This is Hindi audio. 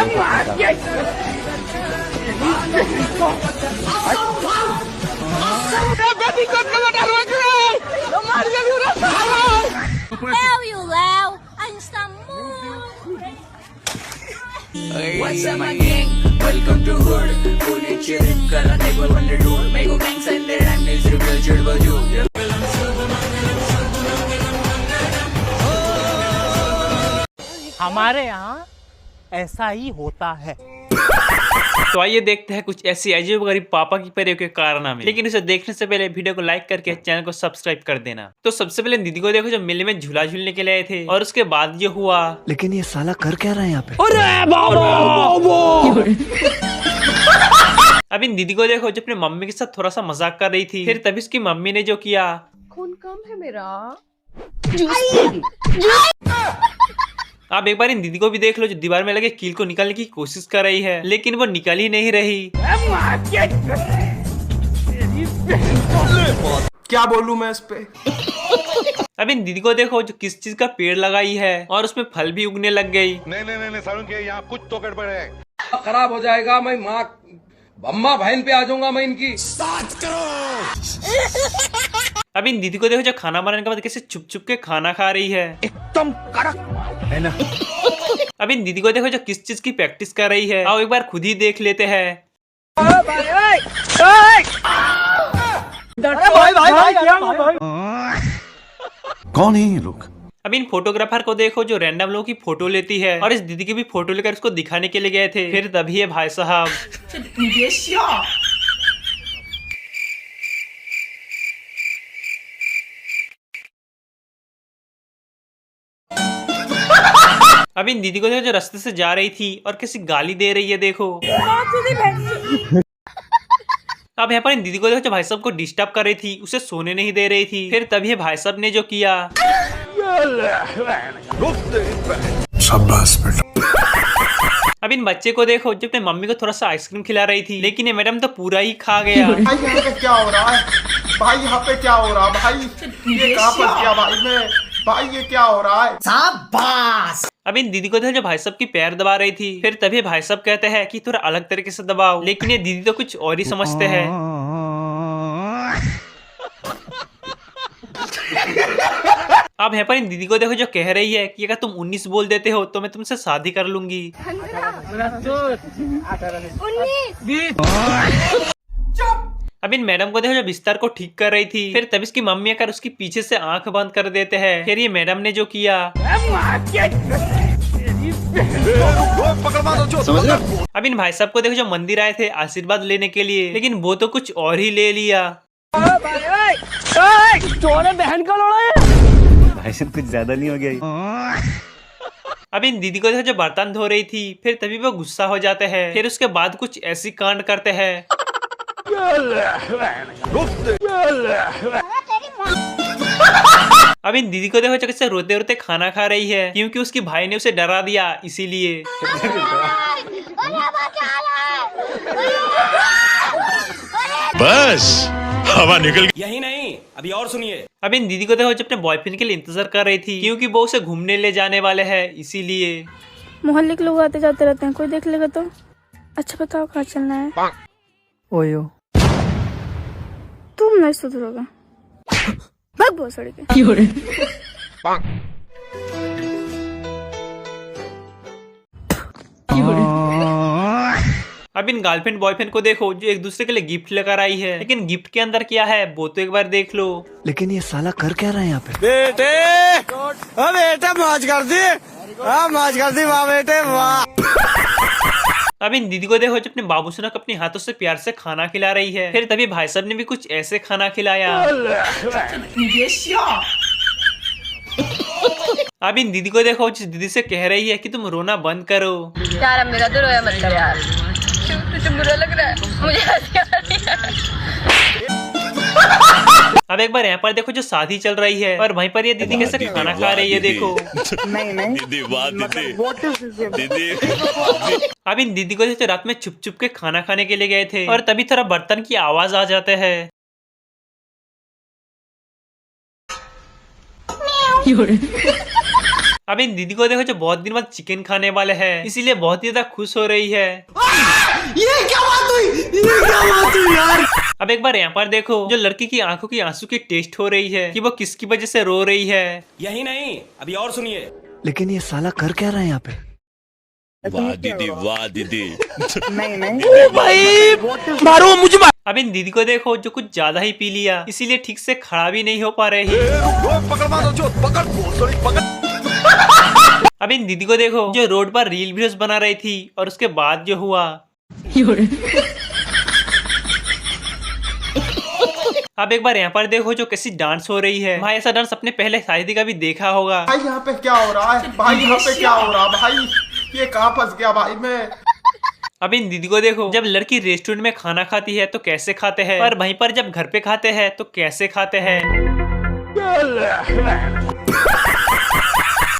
Léo e o Léo, a gente tá muito... What's up my gang? Welcome to hood. Pune chill kara table wonder door. Mego gang send their I'm miserable chud baju. हमारे यहाँ ऐसा ही होता है। तो आइए देखते हैं कुछ ऐसी अजीब गरीब पापा की परे के कारनामे। लेकिन इसे देखने से पहले वीडियो को लाइक करके चैनल को सब्सक्राइब कर देना। तो सबसे पहले दीदी को देखो जो मेले में झूला झूलने के लिए आए थे, और उसके बाद ये हुआ। लेकिन ये साला कर क्या रहा है यहाँ पे? अब इन दीदी को देखो जो अपने मम्मी के साथ थोड़ा सा मजाक कर रही थी, फिर तभी उसकी मम्मी ने जो किया, खून कम है मेरा। आप एक बार इन दीदी को भी देख लो जो दीवार में लगे कील को निकालने की कोशिश कर रही है, लेकिन वो निकल ही नहीं रही। क्या बोलूं मैं इस पे? अब इन दीदी को देखो जो किस चीज का पेड़ लगाई है और उसमें फल भी उगने लग गई। नहीं सारुण के यहाँ कुछ तो गड़बड़ है। खराब हो जाएगा, मैं माँ अम्मा बहन पे आ जाऊंगा मैं इनकी। अब इन दीदी को देखो जो खाना बनाने के बाद कैसे छुप छुप के खाना खा रही है, एकदम कड़क है ना। अब इन दीदी को देखो जो किस चीज की प्रैक्टिस कर रही है, आओ एक बार खुद ही देख लेते हैं। कौन है ये लोग? अब इन फोटोग्राफर को देखो जो रैंडम लोगों की फोटो लेती है, और इस दीदी की भी फोटो लेकर उसको दिखाने के लिए गए थे, फिर तभी ये भाई साहब अब इन दीदी को देखो जो रास्ते से जा रही थी और किसी गाली दे रही है, देखो। अब यहाँ पर इन दीदी को देखो जो भाई साहब को डिस्टर्ब कर रही थी, उसे सोने नहीं दे रही थी, फिर तभी भाई साहब ने जो किया, शाबाश बेटा। अब इन बच्चे को देखो जो अपने मम्मी को थोड़ा सा आइसक्रीम खिला रही थी, लेकिन ये मैडम तो पूरा ही खा गया। भाई यहाँ पे क्या हो रहा है? भाई यहाँ पे क्या हो रहा है? भाई ये कहाँ फंस गया भाई मैं? भाई ये क्या हो रहा है? शाबाश। अब इन दीदी को देखो जो भाई साहब की पैर दबा रही थी, फिर तभी भाई साहब कहते हैं कि थोड़ा अलग तरीके से दबाओ, लेकिन ये दीदी तो कुछ और ही समझते हैं। अब यहाँ पर इन दीदी को देखो जो कह रही है कि अगर तुम 19 बोल देते हो तो मैं तुमसे शादी कर लूंगी। अब इन मैडम को देखो जो बिस्तर को ठीक कर रही थी, फिर तभी इसकी मम्मी आकर उसकी पीछे से आंख बंद कर देते हैं, फिर ये मैडम ने जो किया, अब इन भाई साहब को देखो जो मंदिर आए थे आशीर्वाद लेने के लिए, लेकिन वो तो कुछ और ही ले लिया। बहन का लोड़ा है भाई साहब कुछ ज्यादा नहीं हो गया? अब इन दीदी को देखो जो बर्तन धो रही थी, फिर तभी वो गुस्सा हो जाते हैं, फिर उसके बाद कुछ ऐसी कांड करते हैं। अब इन दीदी को देखो कैसे रोते रोते खाना खा रही है, क्योंकि उसकी भाई ने उसे डरा दिया इसीलिए। बस हवा निकल गई। यही नहीं, अभी और सुनिए। अब इन दीदी को देखो जो अपने बॉयफ्रेंड के लिए इंतजार कर रही थी, क्योंकि वो उसे घूमने ले जाने वाले हैं इसीलिए। मोहल्ले के लोग आते जाते रहते हैं, कोई देख लेगा तो। अच्छा बताओ कहाँ चलना है? ओयो तुम नहीं सुधरोगा, भाग बहुत सड़क अब इन गर्लफ्रेंड बॉयफ्रेंड को देखो जो एक दूसरे के लिए गिफ्ट लेकर आई है, लेकिन गिफ्ट के अंदर क्या है वो तो एक बार देख लो। लेकिन ये साला कर क्या रहा है यहाँ पे? बेटे मौज कर दी, मौज कर दी वाह बेटे वाह। अब इन दीदी को देखो जो अपने बाबू सुनक अपने हाथों से प्यार से खाना खिला रही है, फिर तभी भाई साहब ने भी कुछ ऐसे खाना खिलाया। अब इन दीदी को देखो जिस दीदी से कह रही है कि तुम रोना बंद करो। यार अब मेरा तो रोया मत यार, तुझे बुरा लग रहा है, मुझे हंसी आ रही है। अब एक बार यहाँ पर देखो जो शादी चल रही है, और वहीं पर ये दीदी कैसे खाना खा रही है, देखो। दीदी वाह दीदी। अब इन दीदी को जैसे रात में छुप छुप के खाना खाने के लिए गए थे, और तभी थोड़ा बर्तन की आवाज आ जाते हैं। अब इन दीदी को देखो जो बहुत दिन बाद चिकन खाने वाले हैं, इसीलिए बहुत ही ज्यादा खुश हो रही है। ये क्या बात हुई? ये क्या बात हुई यार? अब एक बार यहाँ पर देखो जो लड़की की आंखों की आंसू की टेस्ट हो रही है कि वो किसकी वजह से रो रही है। यही नहीं, अभी और सुनिए। लेकिन ये साला कर क्या रहा है यहाँ पे? वाह दीदी, वाह दीदी। ओ भाई मारो मुझे मार। अब इन दीदी को देखो जो कुछ ज्यादा ही पी लिया, इसीलिए ठीक से खड़ा भी नहीं हो पा रही। अब इन दीदी को देखो जो रोड पर रील वीडियोस बना रही थी और उसके बाद जो हुआ। अब एक बार यहाँ पर देखो जो कैसी डांस हो रही है। भाई ऐसा डांस अपने पहले शादी का भी देखा होगा। भाई यहाँ पे क्या हो रहा है? भाई यहाँ पे क्या हो रहा है? भाई ये कहाँ फंस गया भाई मैं? अब इन दीदी को देखो जब लड़की रेस्टोरेंट में खाना खाती है तो कैसे खाते हैं, और वहीं पर जब घर पे खाते हैं तो कैसे खाते हैं।